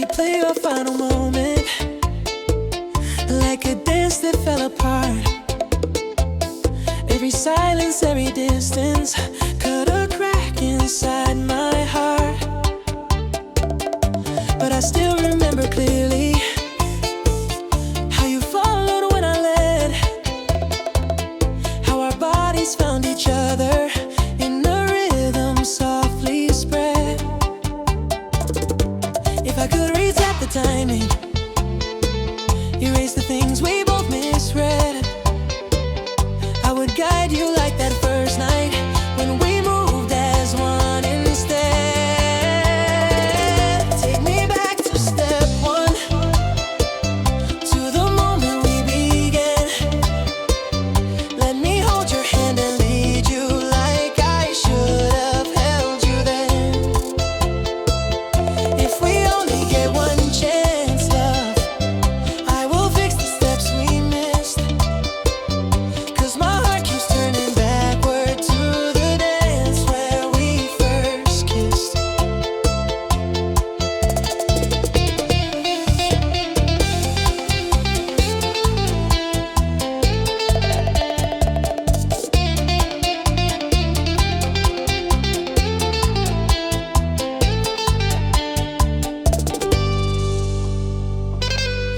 Replay our final moment like a dance that fell apart. Every silence, every distance cut a crack inside my heart. But I still remember clearly how you followed when I led, how our bodies found each other in the rhythm softly spread. If I could reset the timing, erase the things we both misread, I would guide you like that first night when we moved as one instead. Take me back to step one, to the moment we began. Let me hold your hand and lead you like I should have held you then. If we only get one chance, love, I will fix the steps we missed. 'Cause my heart keeps turning backward to the dance where we first kissed.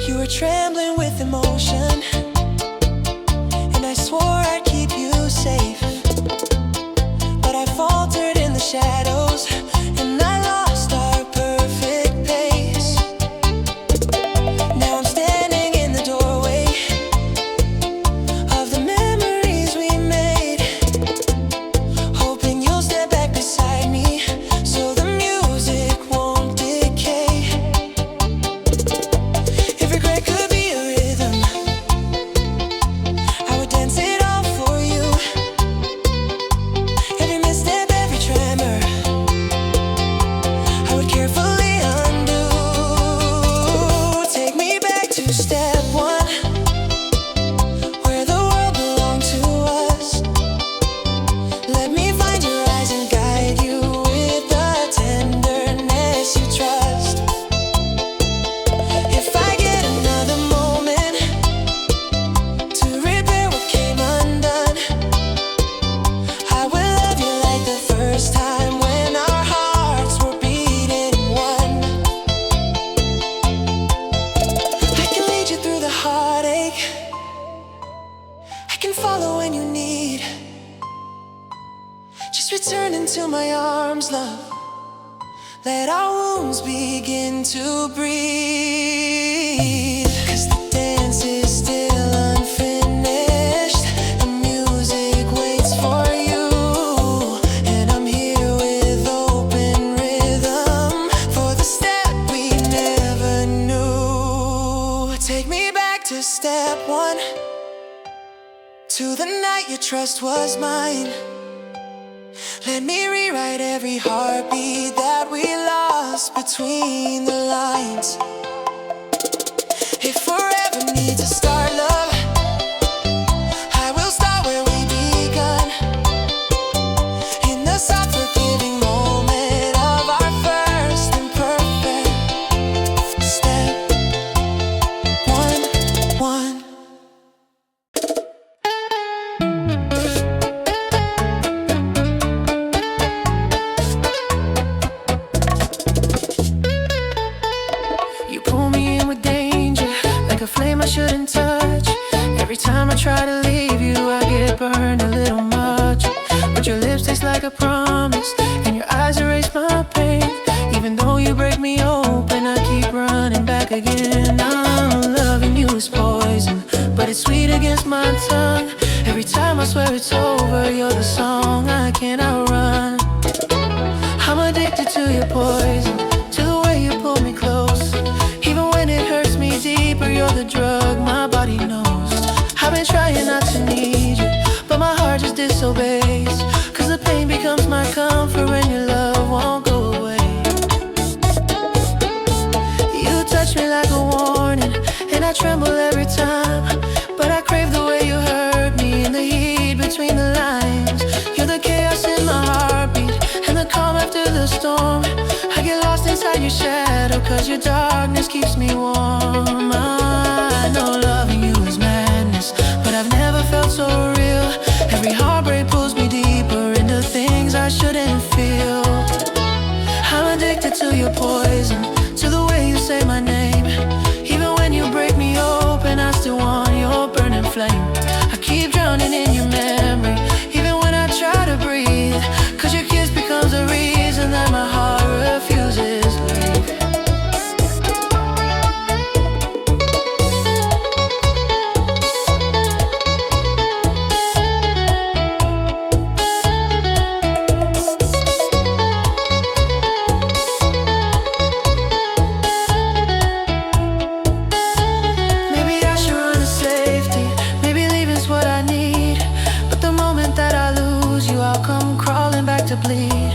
You were trembling with emotion, and I swore I'd keep you safe. But I faltered in the shadows, and I lost our perfect pace. Now I'm standing in the doorway of the memories we made, hoping you'll step back beside me so the music won't decay. If regret could be a rhythm, I would dance it all for you. Every misstep, every tremor, I would carefully undo. Take me back to step one, where the world belonged to us. Let me find your eyes and guide you with the tenderness you trust. If I get another moment to repair what came undone, I will love you like the first time when our hearts were beating one. I can lead you through the heartache, I can follow when you need. Just return into my arms, love. Let our wounds begin to breathe. 'Cause the dance is still unfinished, the music waits for you, and I'm here with open rhythm for the step we never knew. Take me back to step one, to the night your trust was mine. Let me rewrite every heartbeat that we lost between the lines. If forever needs a start, love, I will start where we begun, in the soft forgiving moment of our first imperfect step. One. You pull me in with danger, like a flame I shouldn't touch. Every time I try to leave you, I get burned a little much. But your lips taste like a promise, and your eyes erase my pain. Even though you break me open, I keep running back again. I'm loving you is poison, but it's sweet against my tongue. Every time I swear it's over, you're the song I can't outrun. I'm addicted to your poison, to the way you pull me close. Even when it hurts me deeper, you're the drug my body knows. I've been trying not to need you, but my heart just disobeys. 'Cause the pain becomes my comfort when your love won't go away. I tremble every time, but I crave the way you hurt me in the heat between the lines. You're the chaos in my heartbeat and the calm after the storm. I get lost inside your shadow, cause your darkness keeps me warm. I know loving you is madness, but I've never felt so real. Every heartbreak pulls me deeper into things I shouldn't feel. I'm addicted to your poison, to the way you say my name. Even when you break me open, I still want your burning flame. I keep drowning in your memory, even when I try to breathe, cause your kiss becomes the reason that my heart refuses leave. To bleed.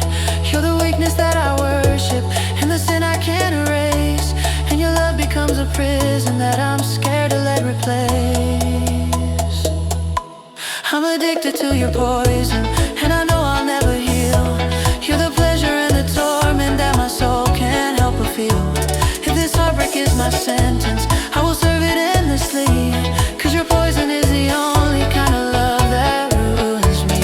You're the weakness that I worship and the sin I can't erase, and your love becomes a prison that I'm scared to let replace. I'm addicted to your poison and I know I'll never heal. You're the pleasure and the torment that my soul can't help but feel. If this heartbreak is my sentence, I will serve it endlessly, cause your poison is the only kind of love that ruins me.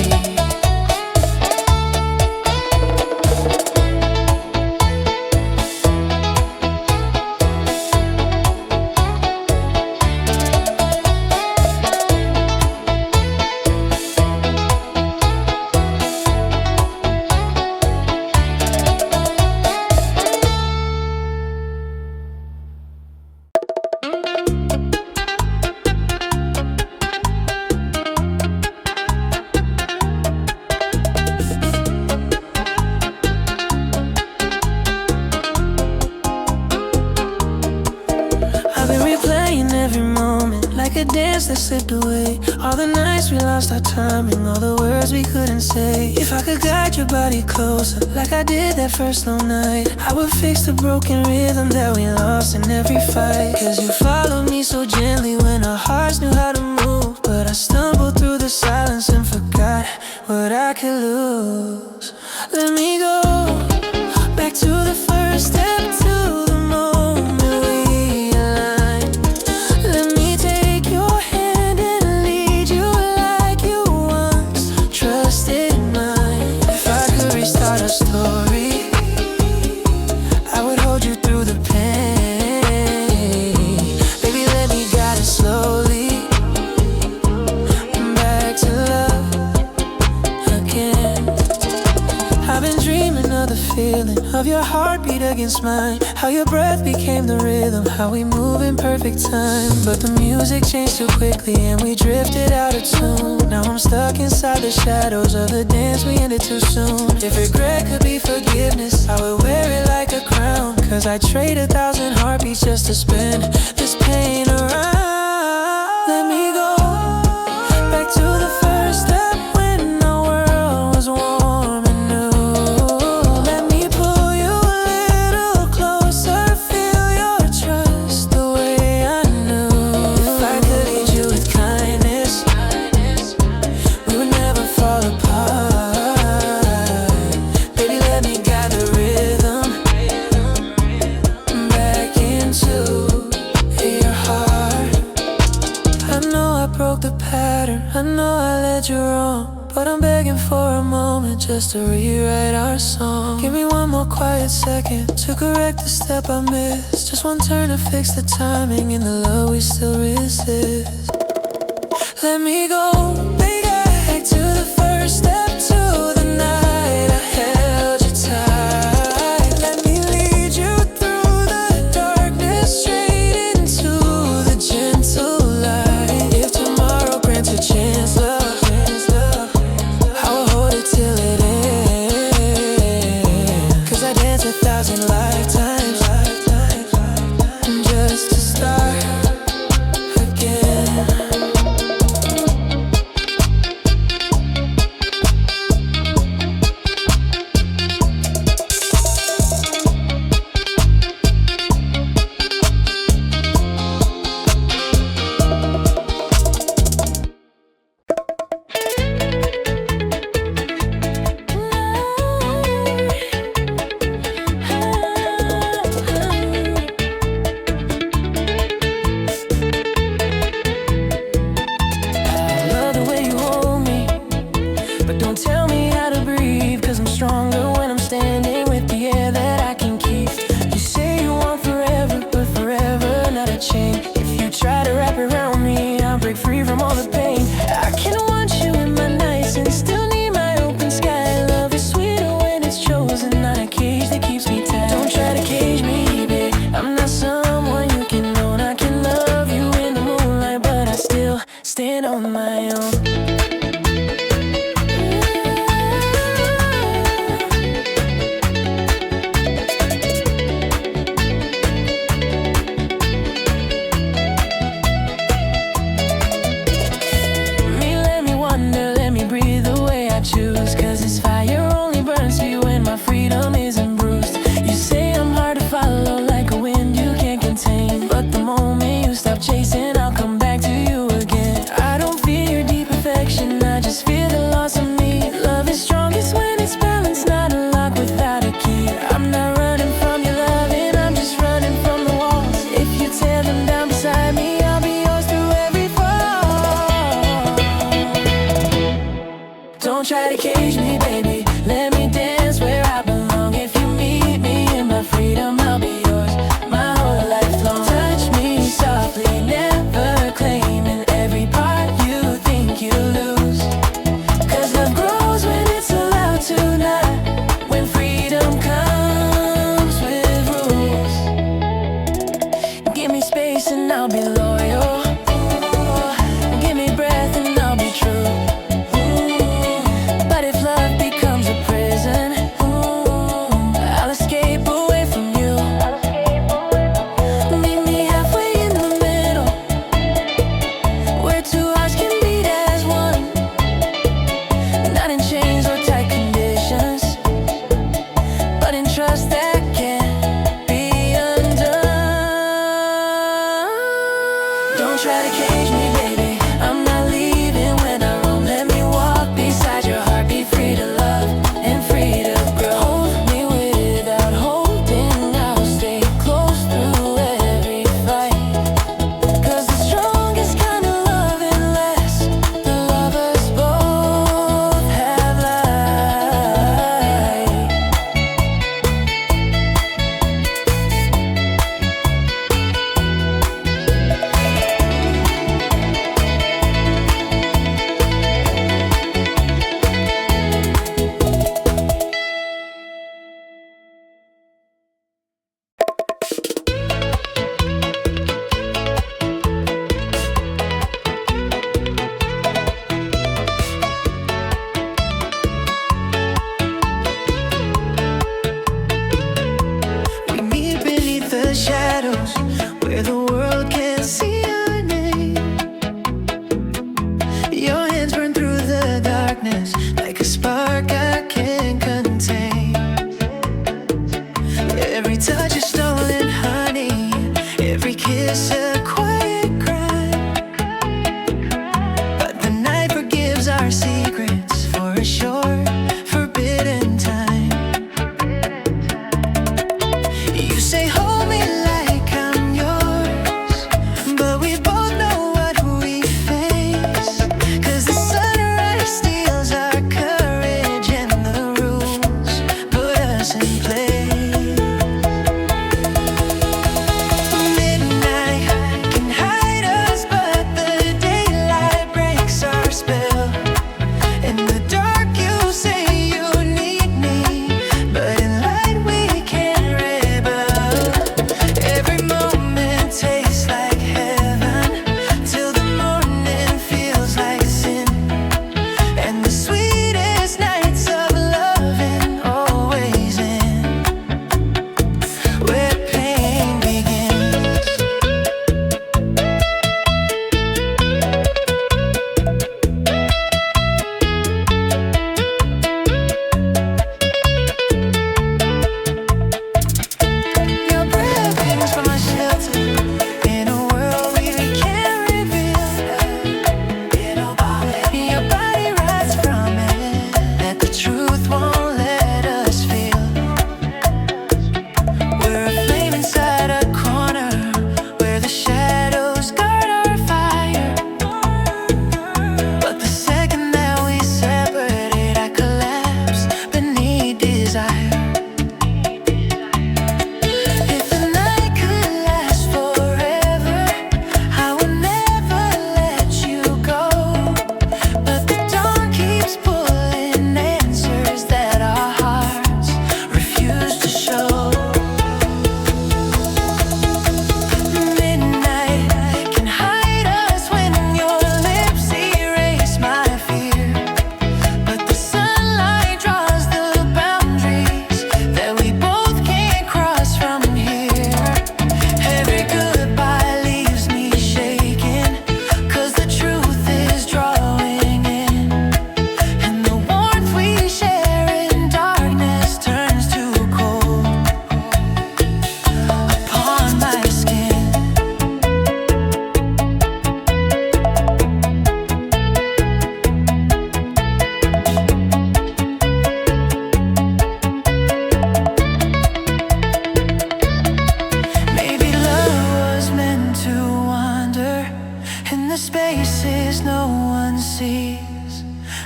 That slipped away, all the nights we lost our timing, all the words we couldn't say. If I could guide your body closer, like I did that first slow night, I would fix the broken rhythm that we lost in every fight. Cause you followed me so gently when our hearts knew how to move, but I stumbled through the silence and forgot what I could lose. Let me go back to the first step, to the moment we aligned. Let me take your hand and lead you like you once trusted mine. If I could restart our story, I would hold you through the pain. Baby, let me guide us slowly back to love again. I've been dreaming of the feeling of your heartbeat against mine, how your breath became the rhythm, how we move in perfect time. But the music changed too quickly and we drifted out of tune. Now I'm stuck inside the shadows of the dance we ended too soon. If regret could be forgiveness, I would wear it like a crown, cause I'd trade 1,000 heartbeats just to spin this pain around. Let me go back to the first step when our world was warm and new. Let me pull you a little closer, feel your trust the way I knew. If I could lead you with kindness, we would never fall apart. Baby, let me guide the rhythm back into your heart. I know I broke the pattern, I know I led you wrong, but I'm begging for a moment just to rewrite our song. Give me one more quiet second to correct the step I missed. Just one turn to fix the timing and the love we still resist. Let me go back to the first step, to the night I held you tight. Let me lead you through the darkness, straight into the gentle light. If tomorrow grants a chance, love, I will hold it till it ends. Cause I dance 1,000 lifetimes just to start again.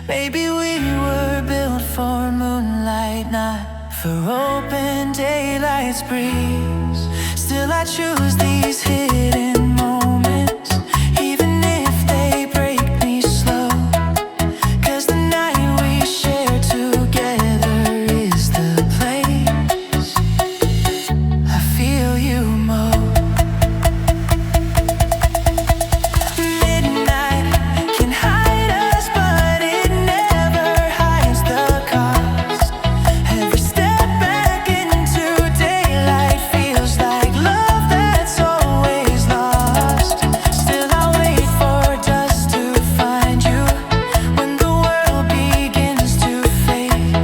Maybe we were built for moonlight, not for open daylight's breeze. Still I choose these hidden moments, even if they break me slow. 'Cause the night we share together is the place I feel you most. Midnight can hide us, but it never hides the cost. Every step back into daylight feels like love that's always lost. Still I wait for dusk to find you when the world begins to fade.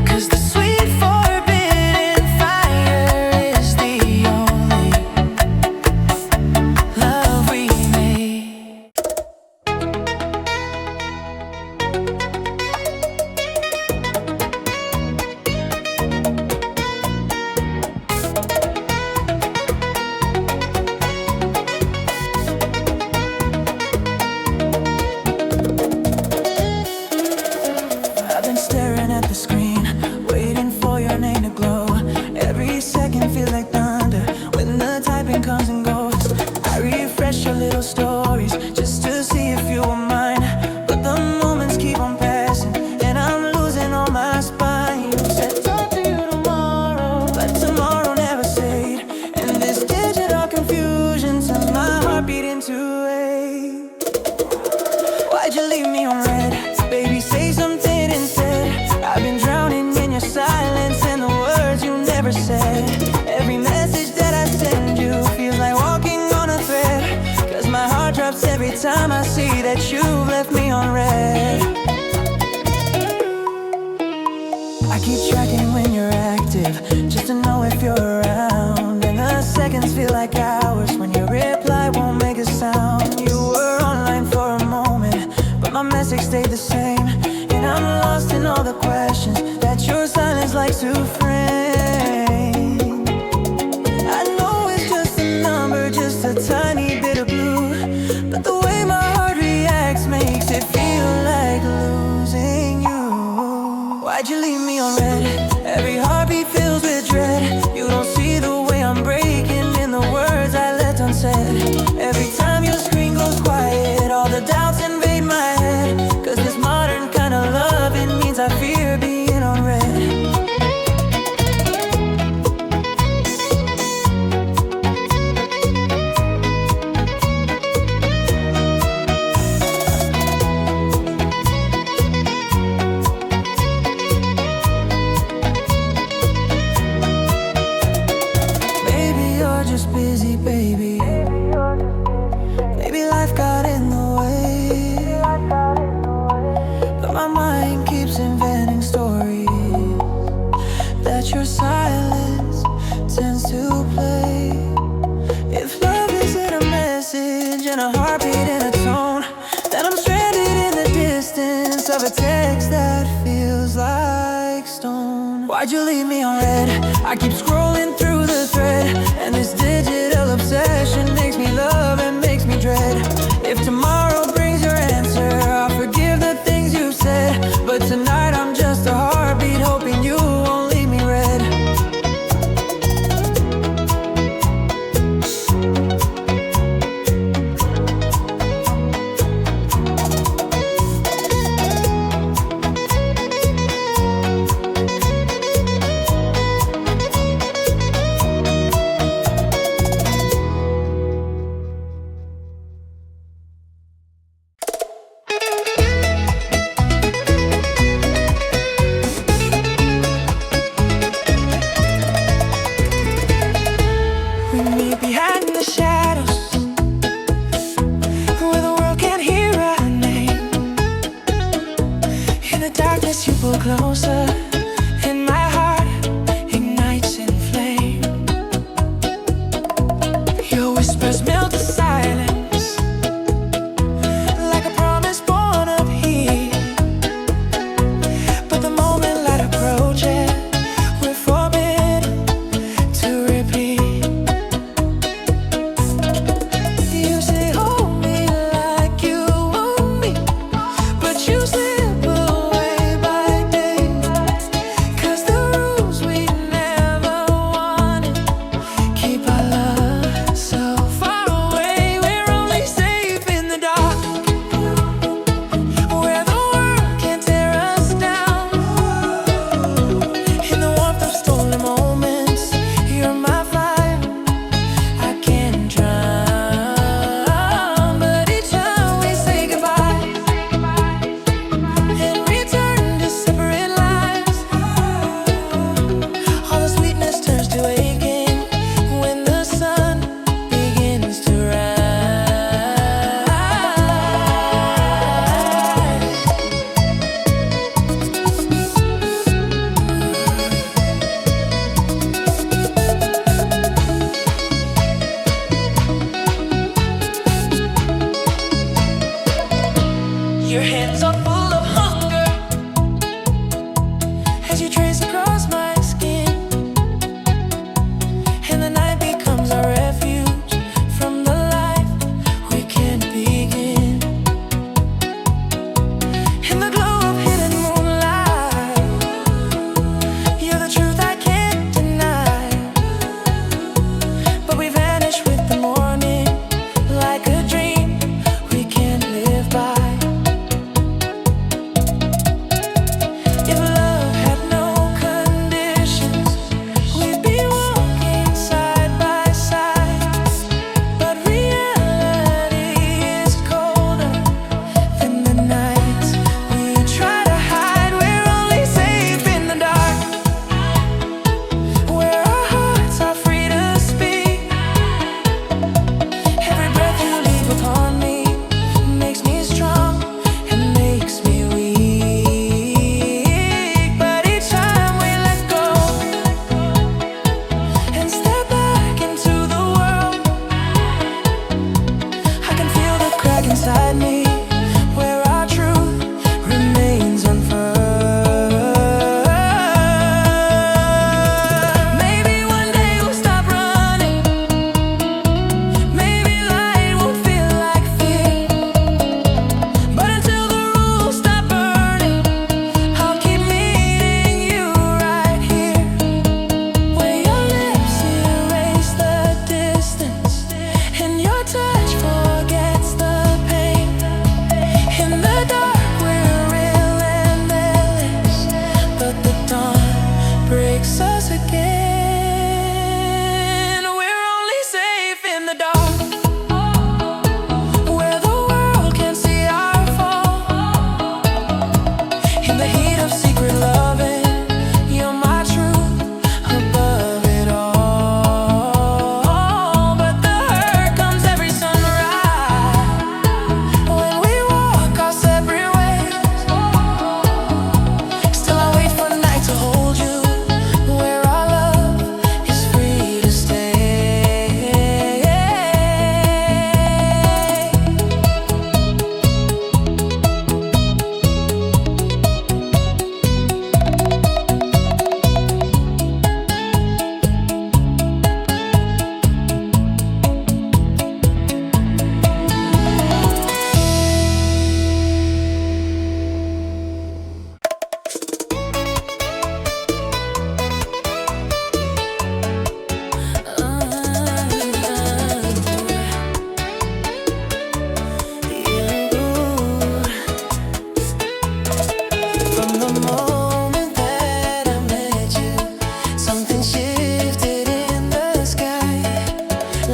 'Cause the sweet forbidden fire is the only love we made. I've been staring at the screen, waiting for your name to glow. Every second feels like thunder when the typing comes and goes. I refresh your little stories just to see if you were mine. But the moments keep on passing and I'm losing all my spine. You said talk to you tomorrow, but tomorrow never stayed. And this digital confusion sends my heart beating to ache. Why'd you leave me on red? Baby, say something instead. I've been drowning in your silence and the words you never said. Every message that I send you feels like walking on a thread. 'Cause my heart drops every time I see that you've left me on red. I keep tracking when you're active, just to know if you're around. And the seconds feel like hours when your reply won't make a sound. You were online for a moment, but my message stayed the same. And I'm lost in all the questions that your silence likes to frame. I know it's just a number, just a tiny bit of blue, but the way my heart reacts makes it feel like losing you. Why'd you leave me on red? Every heartbeat fills with dread. You don't see the way I'm breaking in the words I left unsaid. Every time your screen goes quiet, all the doubts invade my head. 'Cause this modern kind of love, it means I fear being on red. Maybe you're just busy, baby. Maybe life got in the way, but my mind keeps inventing stories that your silence tends to play. If love isn't a message and a heartbeat and a tone, then I'm stranded in the distance of a text that feels like stone. Why'd you leave me on red? I keep scrolling through the thread, and this digital obsession makes me love and makes me dread. If tomorrow brings your answer, I'll forgive the things you said. But tonight I'm just a heartbeat hoping you won't leave me red. We meet behind the shadows, where the world can't hear our name. In the darkness you pull closer, and my heart ignites in flame. Your whispers melt the silence, like a promise born of heat. But the moment light approaches, we're forbidden to repeat. You say hold me like you want me, but you slip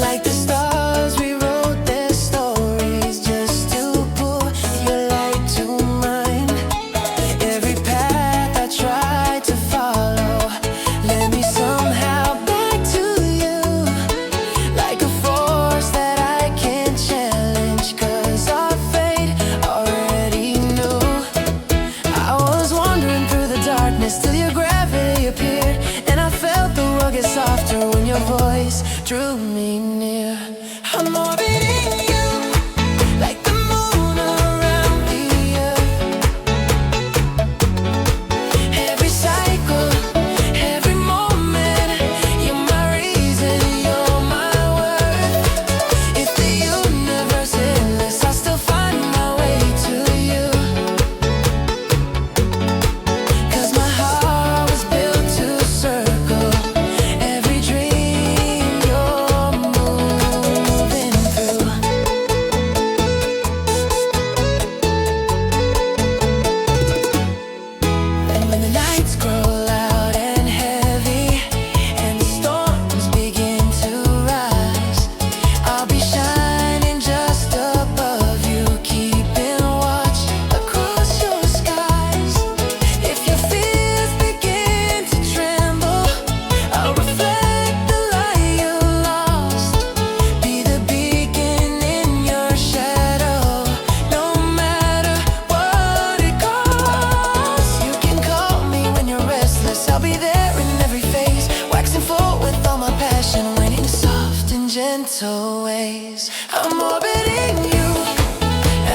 Like the stars, we wrote their stories just to put your light to mine. Every path I tried to follow led me somehow back to you. Like a force that I can't challenge, 'cause our fate already knew. I was wandering through the darkness till your gravity appeared, and I felt the world get softer when your voice drew me near. I'm orbiting you like the moon around the earth. Every cycle, every moment, you're my reason, you're my worth. If the universe is endless, I'll still find my way to you. 'Cause my heart was built to circle every dream you're moving through. And when the nights grow loud and heavy and the storms begin to rise, I'll be shining just above you, keeping watch across your skies. If your fears begin to tremble, I'll reflect the light you lost. Be the beacon in your shadow, no matter what it costs. You can call me when you're restless, I'll be there in every phase, waxing forward with all my passion, winning soft and gentle ways. I'm orbiting you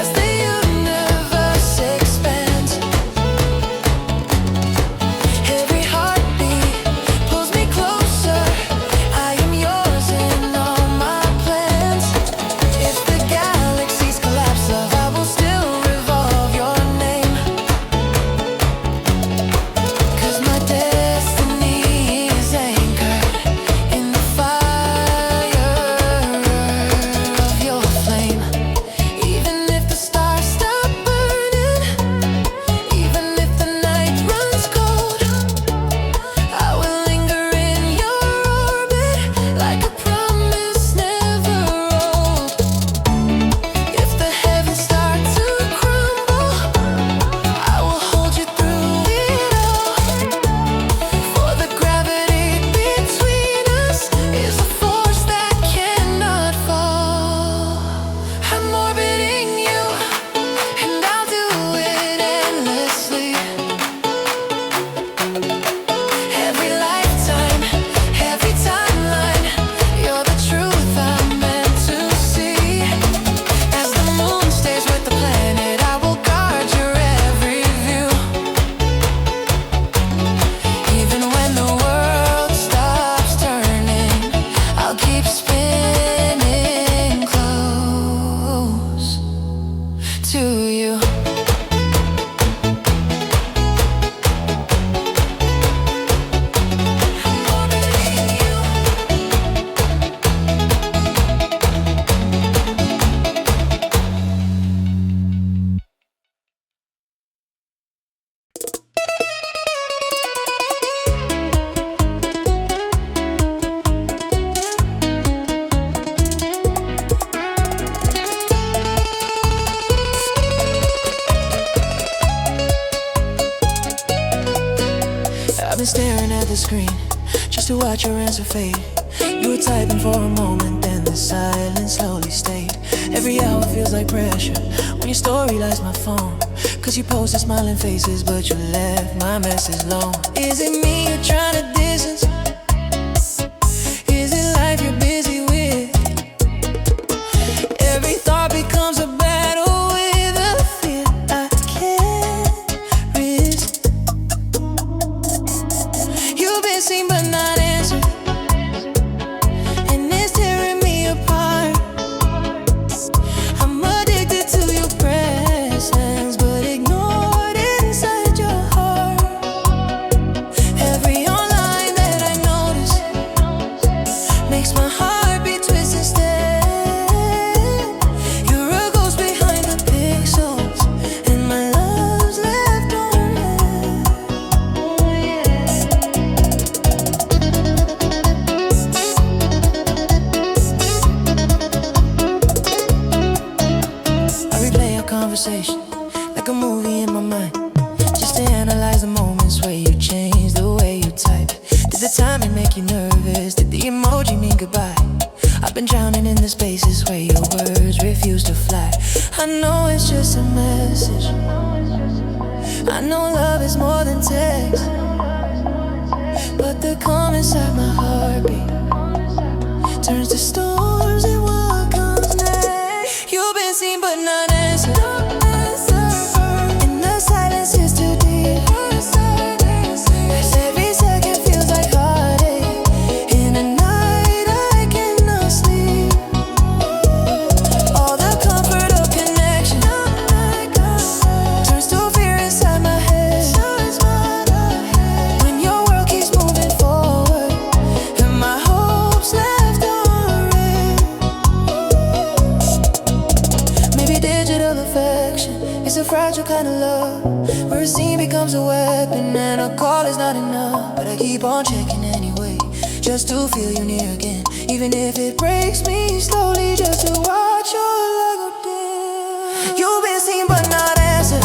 as the universe expands. Every heartbeat pulls me closer, I am yours in all my plans. If the galaxies collapse, love, I will still revolve your name. 'Cause my destiny is anchored in the fire of your flame. Even if the stars stop burning, even if the night runs cold, I will linger in your orbit like a promise never old. If the heavens start to crumble, I will hold you through it all. For the gravity between us is a force that cannot fall. I'm orbiting you, and I'll do it endlessly. Every lifetime, every timeline, you're the truth I'm meant to see. As the moon stays with the planet, I will guard your every view. Even when the world stops turning, I'll keep spinning close to you. I'm orbiting you. I've been staring at the screen just to watch your answer fade. You were typing for a moment, then the silence slowly stayed. Every hour feels like pressure when your story lights my phone. 'Cause you posted smiling faces, but you left my message alone. Is it me you're trying to distance? Is it life you're busy with? Every thought becomes a battle with a fear I can't resist. You've been seen but not answered, and it's tearing me apart. I'm addicted to your presence, but ignored inside your heart. Every online I've been drowning in the spaces where your words refuse to fly. I know it's just a message. I know love is more than text, but the calm inside my heartbeat turns to storms and what comes next. You've been seen but not answered, and the silence is too deep. Every second feels like heartache. In the night I cannot sleep. All the comfort of connection turns to fear inside my head. When your world keeps moving forward and my hopes left on red. Maybe digital affection is a fragile kind of love, where a scene becomes a weapon and a call is not enough. But I keep on checking anyway, just to feel you near again. Even if it breaks me slowly, just to watch your light go dim. You've been seen but not answered,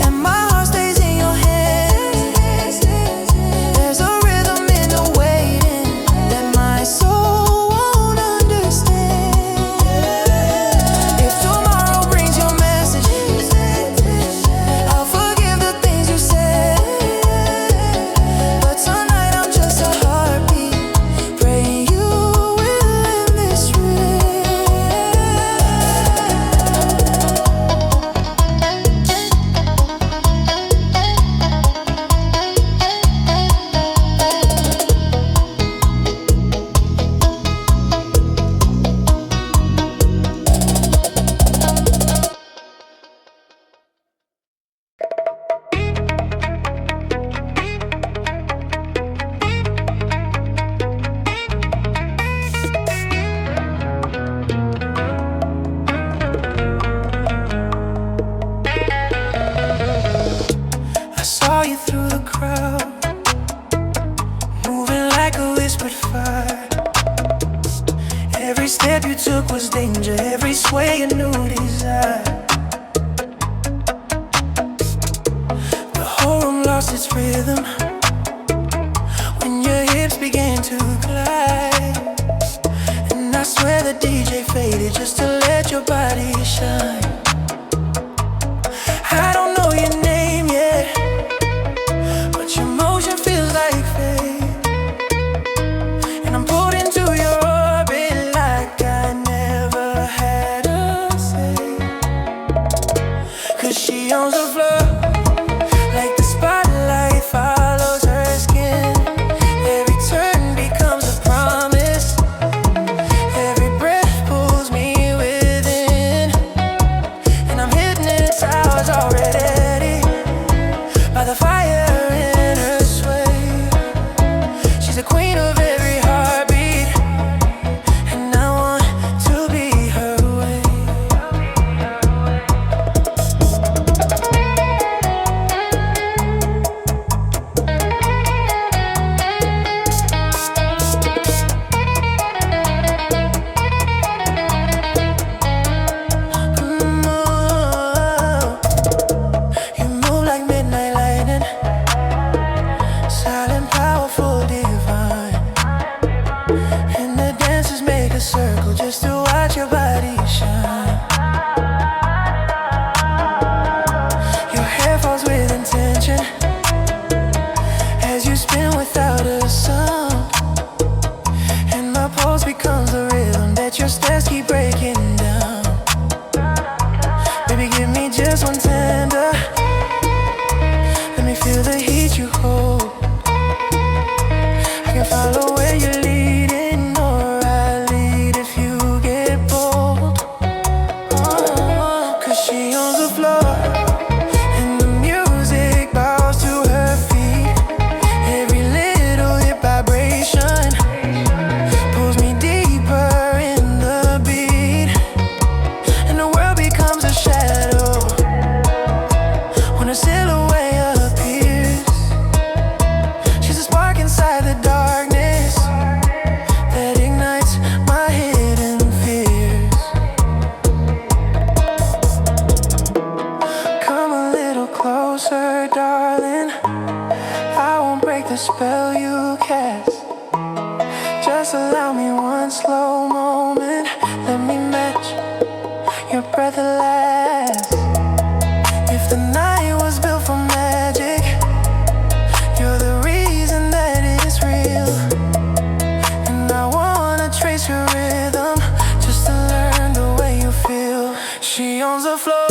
and my heart stays in your hands. There's a rhythm in the waiting that my soul won't understand. If tomorrow brings your message, I'll forgive the things you said. But tonight I'm just a heartbeat, praying you will end this rest. I saw you through the crowd, moving like a whispered fire. Every step you took was danger, every sway a new desire. The whole room lost its rhythm when your hips began to glide. And I swear the DJ faded just to let your body shine. I don't know your name yet, but your motion feels like fate. And I'm pulled into your orbit like I never had a say. 'Cause she owns the floor, like the spotlight follows her skin. Every turn becomes a promise, every breath pulls me within. And I'm hypnotized already by the fire in her sway. She's the queen of every heartbeat, and I want to be her way. You move like midnight lightning, silent, powerful, divine. And the dancers make a circle just to watch your body shine. Your hair falls with intention as you spin without a sound. And my pulse becomes the rhythm that your steps keep breaking down. Baby, give me just one tender, let me feel the heat you hold. I can follow where you're leading, or I lead if you get bold. 'Cause she owns the floor, and the music bows to her feet. Every little hip vibration pulls me deeper in the beat. one slow moment. Let me match your breath at last. If the night was built for magic, you're the reason that it's real. And I wanna trace your rhythm just to learn the way you feel. She owns the floor.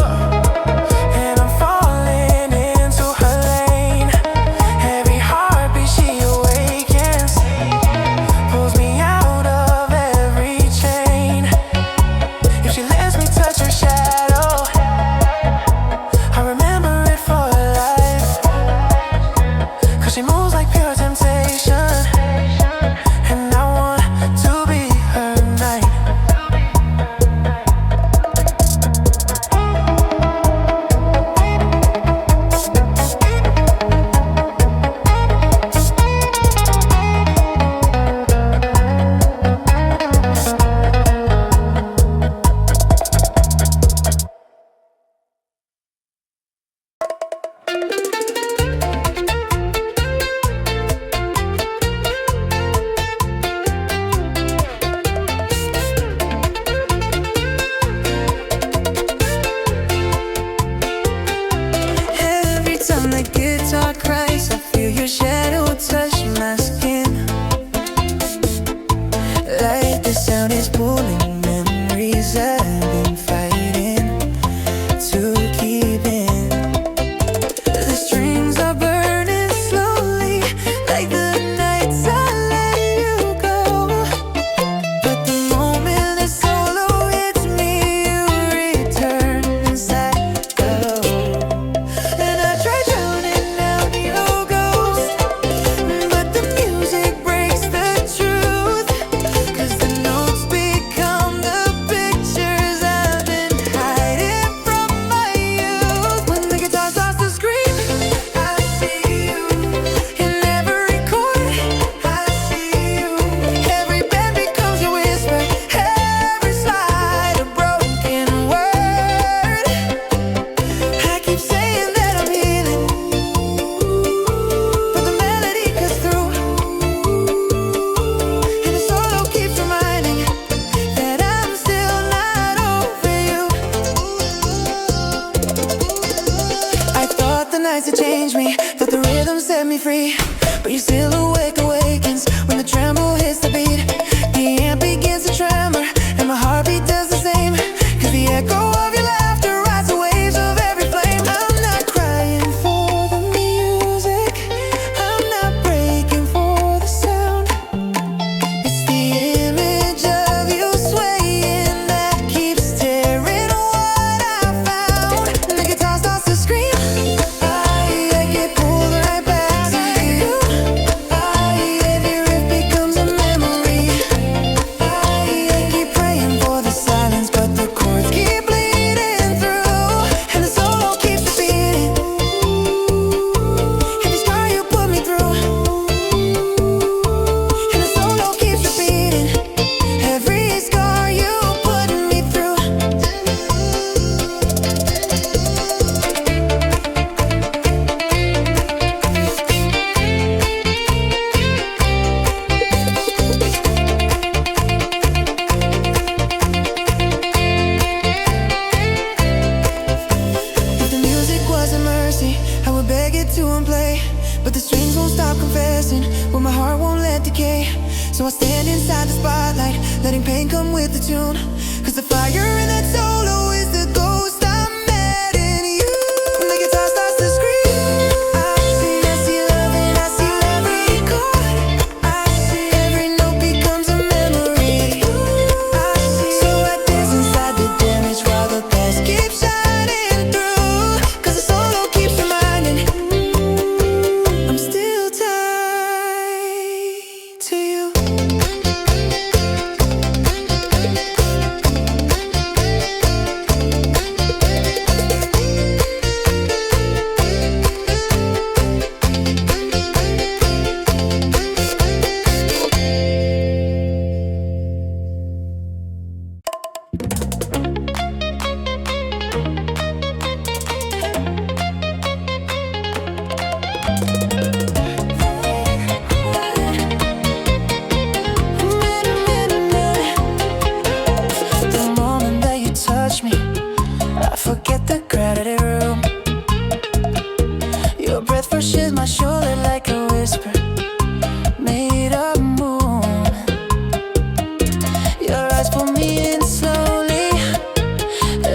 eyes pull me in slowly,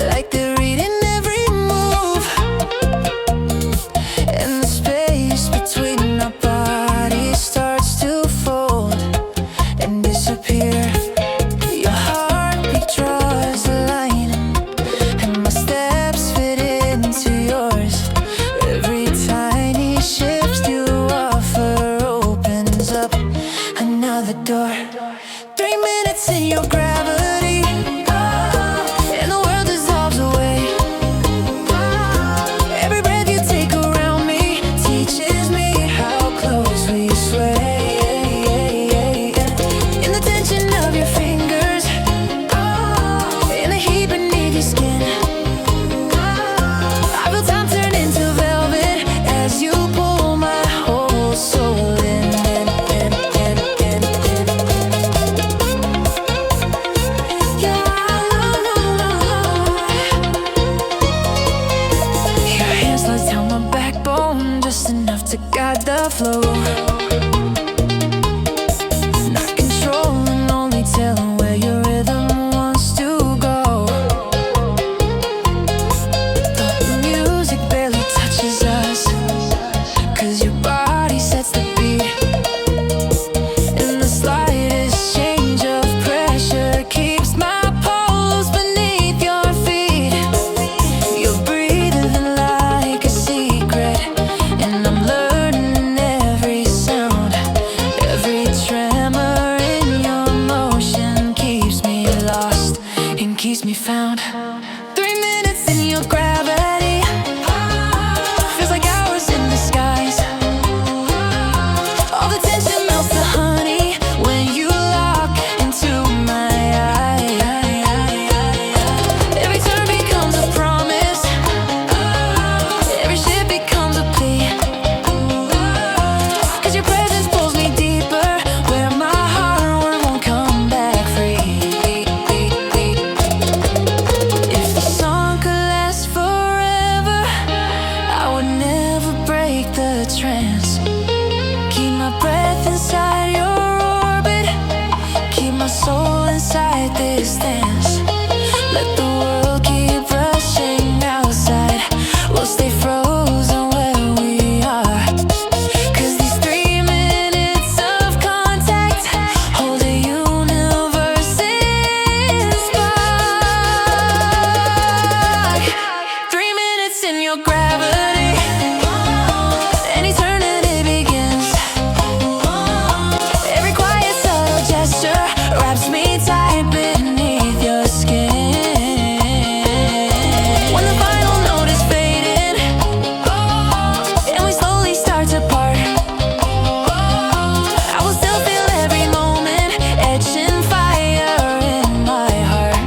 like they're reading every move. And the space between our bodies starts to fold and disappear. Your heartbeat draws a line, and my steps fit into yours. Every tiny shift you offer opens up another door. 3 minutes in your gravity, and the world dissolves away. Every breath you take around me teaches me how close we sway. In the tension of your fingers, in the heat beneath your skin, I feel time turn into velvet as you pull my whole soul in. Your hands slow down my backbone just enough to guide the flow. Not controlling, only telling where your rhythm wants to go. The music barely touches us, 'cause your body sets the beat. And the slightest change of pressure keeps my pulse beneath your feet. You're breathing like a secret, and I'm learning every sound. Every tremor in your motion keeps me lost and keeps me found. 3 minutes in your gravity feels like hours in disguise. All the tension melts to honey when you lock into my eyes. Every turn becomes a promise, every shift becomes a plea. 'Cause your presence pulls me deeper, where my heart won't come back free. If the song could last forever, I would never break the trance. Keep my breath inside your orbit, keep my soul inside this dance. Let the world keep rushing outside, we'll stay frozen where we are. 'Cause these 3 minutes of contact hold the universe in spark. 3 minutes in your gravity, and eternity begins. Every quiet subtle gesture wraps me tight beneath your skin. When the final note is fading, and we slowly start to part, I will still feel every moment etching fire in my heart.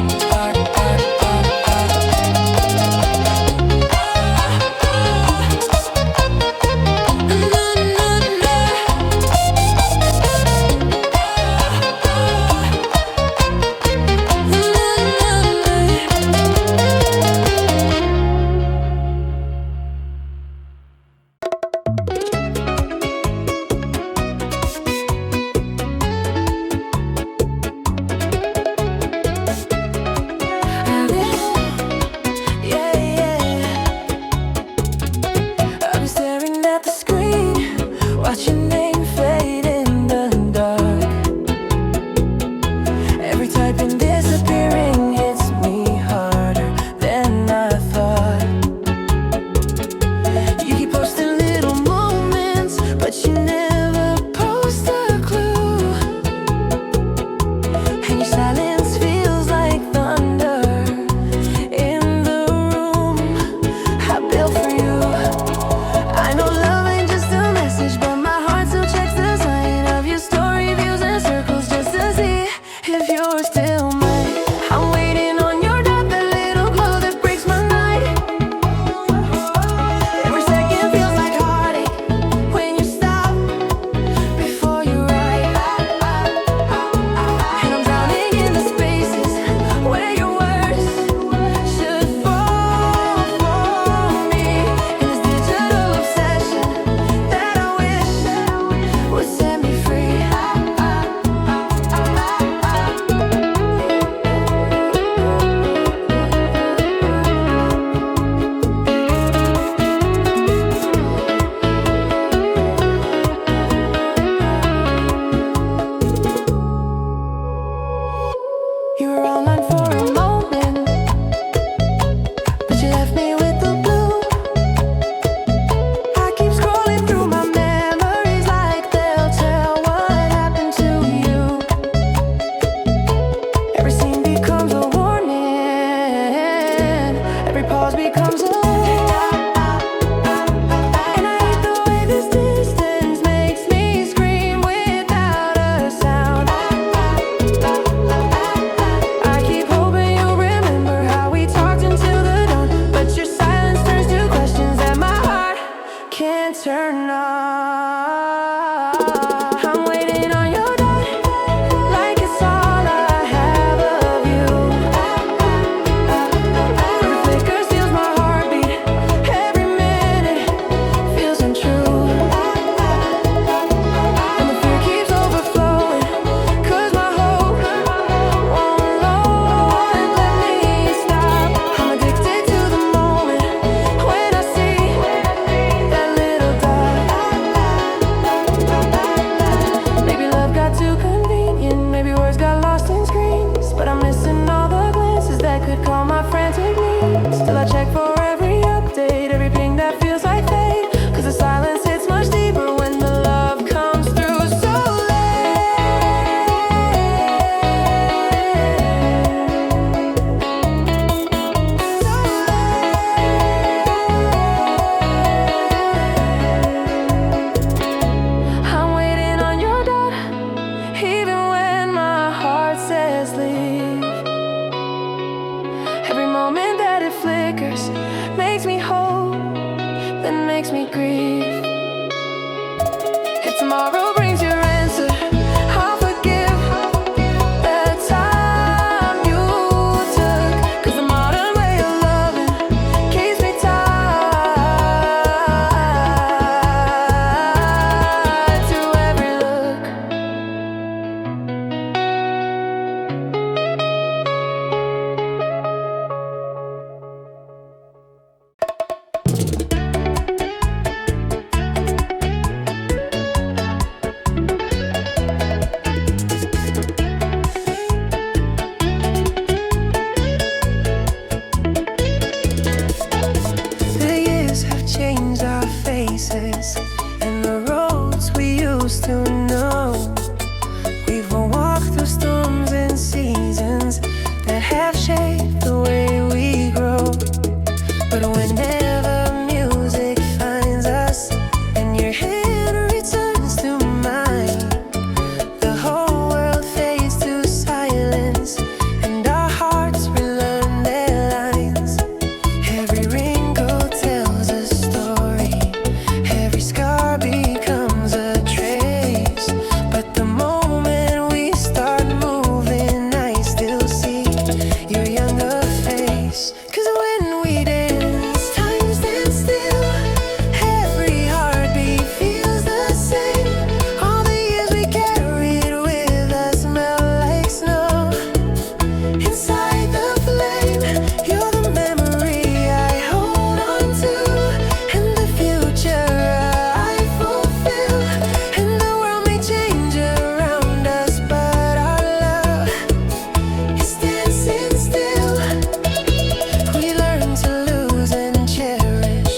I'm staring at the screen, watch your name fade in the dark. Every typing disappearing hits me harder than I thought. You keep posting little moments, but you never post a clue. And your silence feels like thunder in the room I built for you. I know love ain't just a message, but my heart still checks the sign of your story views and circles just to see if you're still mine. I'm waiting on your dot, that little glow that breaks my night. Every second feels like heartache when you stop before you write. And I'm drowning in the spaces where your words should fall for me. In this digital obsession that I wish would set me free. me grieve. If tomorrow brings your answer, I'll forgive the time you took. 'Cause the modern way of loving keeps me tied to every look. The years have changed our faces and the roads we used to know. We've walked through storms and seasons that have shaped the way we grow. But whenever music finds us and your hand returns to mine, the whole world fades to silence and our hearts relearn their lines. Every wrinkle tells a story, every scar becomes a trace. But the moment we start moving, I still see your younger face. 'Cause when we dance, time stands still. Every heartbeat feels the same. All the years we carried with us smell like snow. Inside the flame, you're the memory I hold on to, and the future I fulfill. And the world may change around us, but our love is dancing still. We learn to lose and cherish.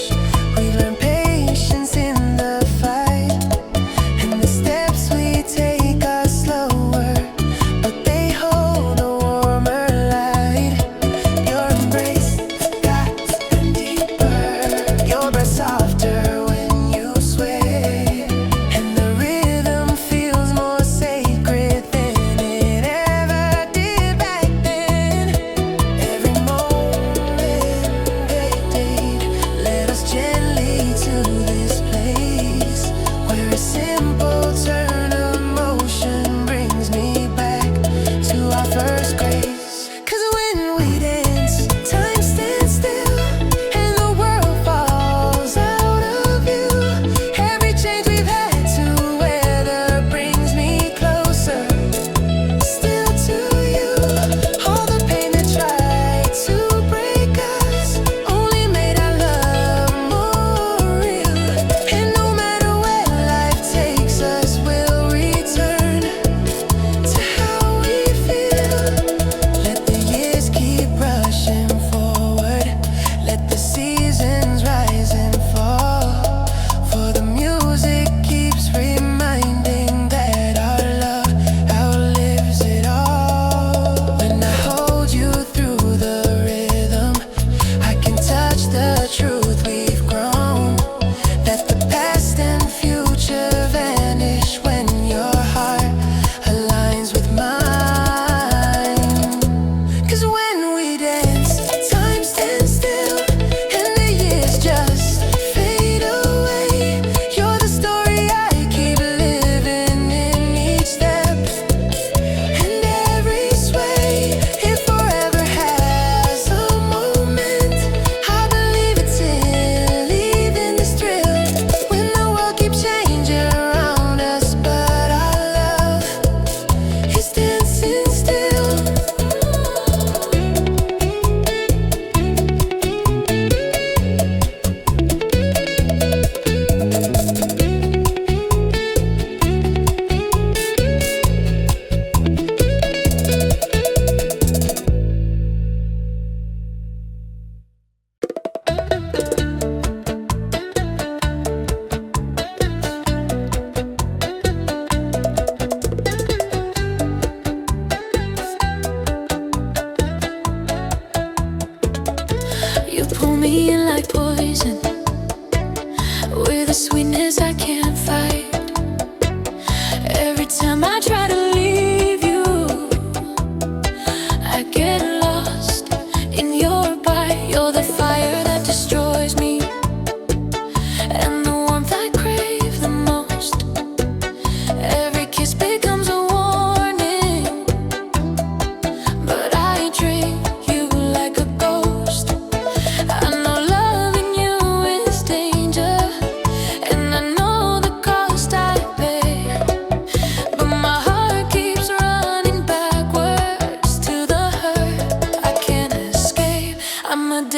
We learn patience in the fight. And the steps we take are slower, but they hold a warmer light. Your embrace got deeper, your breath softer when you sway, and the rhythm feels more sacred than it ever did back then. Every moment they date led us gently to this place where a simple turn of motion brings me back to our first grace. 'Cause when we dance, time stands still and the world falls out of view. Every change we've had to weather brings me closer still to you. All the pain that tried to break us only made our love more real. And no matter where life takes us, we'll return to how we feel. Let the years keep rushing forward. Let the seasons rise and fall. For the music keeps reminding that our love outlives it all. When I hold you through the rhythm, I can touch the truth we've grown. That the past and future vanish when your heart aligns with mine. 'Cause when we dance, time stands still and the years just fade away. You're the story I keep living in each step and every sway. It forever has a moment. I believe it's in leaving this thrill when the world keeps changing around us, but our love is dancing still. You pull me in like poison with a sweetness I can't fight. Every time I try to leave you, I get lost in your bite. You're the fire that destroys me, and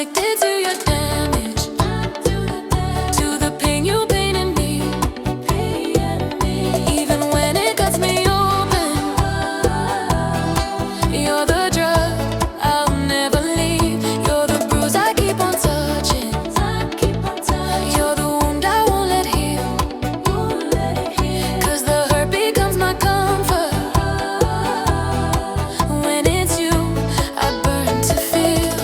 addicted to your damage, to the pain you painted me. Even when it cuts me open, you're the drug I'll never leave. You're the bruise I keep on touching. You're the wound I won't let heal. 'Cause the hurt becomes my comfort. When it's you, I burn to feel.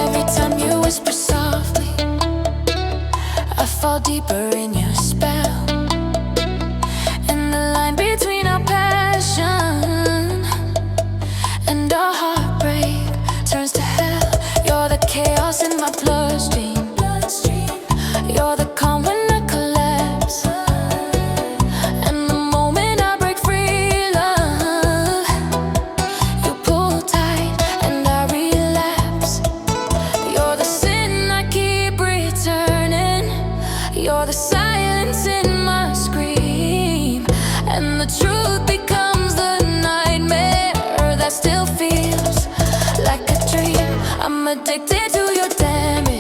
Every time you whisper softly, I fall deeper in your spell. And the line between our passion and our heartbreak turns to hell. You're the chaos in my bloodstream. You're the calm when I collapse. And the moment I break free, love, you pull tight and I relapse. You're the sin I keep returning. You're the silence in my scream. And the truth becomes the nightmare that still feels like a dream. I'm addicted to your damage,